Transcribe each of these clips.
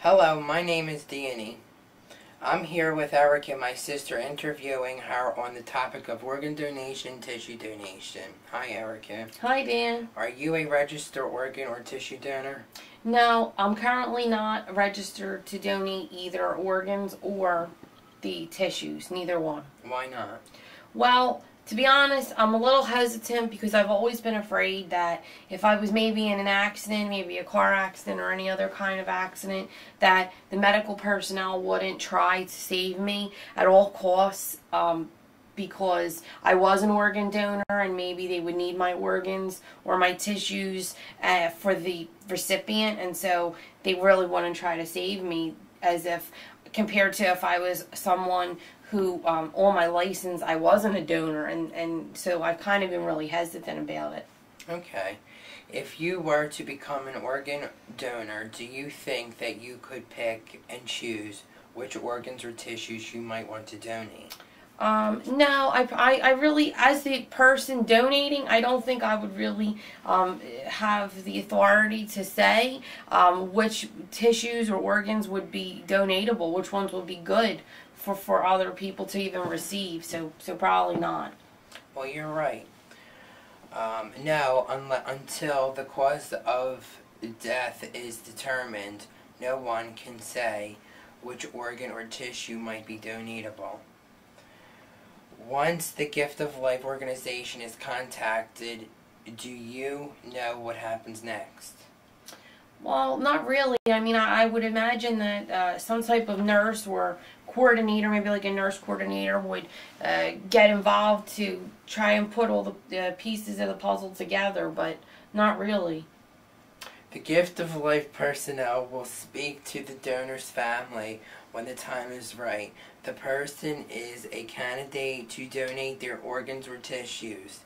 Hello, my name is Danny. I'm here with Erica, my sister, interviewing her on the topic of organ donation, tissue donation. Hi, Erica. Hi, Dan. Are you a registered organ or tissue donor? No, I'm currently not registered to donate either organs or the tissues, neither one. Why not? Well, to be honest, I'm a little hesitant because I've always been afraid that if I was maybe in an accident, maybe a car accident or any other kind of accident, that the medical personnel wouldn't try to save me at all costs because I was an organ donor and maybe they would need my organs or my tissues for the recipient, and so they really wouldn't try to save me, as if compared to if I was someone who on my license I wasn't a donor, and so I've kind of been really hesitant about it. Okay. If you were to become an organ donor, do you think that you could pick and choose which organs or tissues you might want to donate? No, I really, as the person donating, I don't think I would really have the authority to say which tissues or organs would be donatable, which ones would be good for other people to even receive. So probably not. Well, you're right. No, until the cause of death is determined, no one can say which organ or tissue might be donatable. Once the Gift of Life organization is contacted, do you know what happens next? Well, not really. I mean, I would imagine that some type of nurse or coordinator, maybe like a nurse coordinator, would get involved to try and put all the pieces of the puzzle together, but not really. The Gift of Life personnel will speak to the donor's family when the time is right. The person is a candidate to donate their organs or tissues.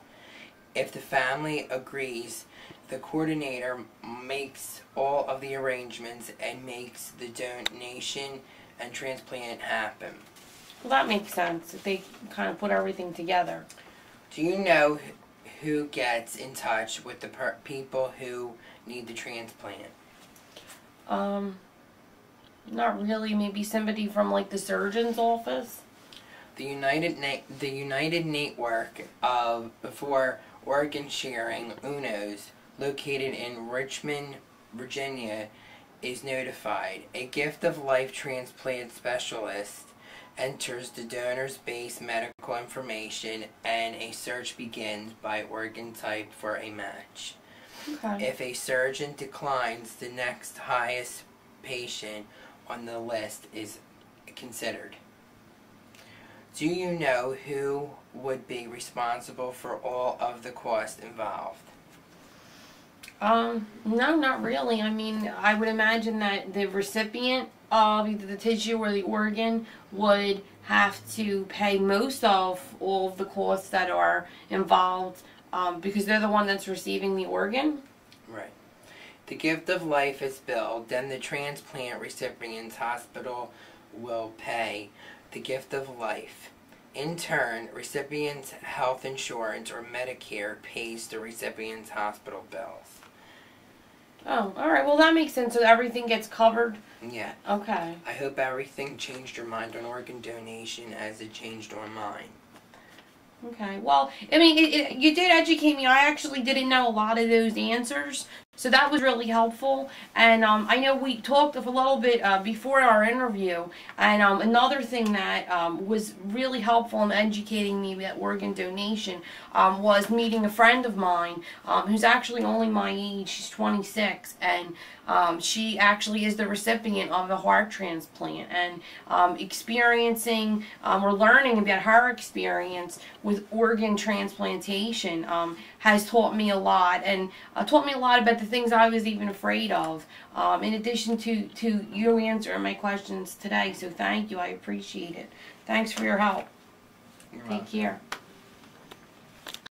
If the family agrees, the coordinator makes all of the arrangements and makes the donation and transplant happen. Well, that makes sense. If they kind of put everything together. Do you know who gets in touch with the people who need the transplant? Not really. Maybe somebody from like the surgeon's office. The United Network for Organ Sharing, UNOS, located in Richmond, Virginia, is notified. A Gift of Life transplant specialist enters the donor's base medical information and a search begins by organ type for a match. Okay. If a surgeon declines, the next highest patient on the list is considered. Do you know who would be responsible for all of the costs involved? No, not really. I mean, I would imagine that the recipient of either the tissue or the organ would have to pay most of all of the costs that are involved because they're the one that's receiving the organ. Right. The Gift of Life is billed, then the transplant recipient's hospital will pay the Gift of Life. In turn, recipient's health insurance or Medicare pays the recipient's hospital bills. Oh, alright. Well, that makes sense. So everything gets covered? Yeah. Okay. I hope everything changed your mind on organ donation as it changed on mine. Okay. Well, I mean, you did educate me. I actually didn't know a lot of those answers. So that was really helpful, and I know we talked a little bit before our interview, and another thing that was really helpful in educating me about organ donation was meeting a friend of mine who's actually only my age. She's 26, and she actually is the recipient of a heart transplant, and experiencing or learning about her experience with organ transplantation has taught me a lot, and taught me a lot about the things I was even afraid of, in addition to you answering my questions today. So thank you. I appreciate it. Thanks for your help. You're Take welcome. care.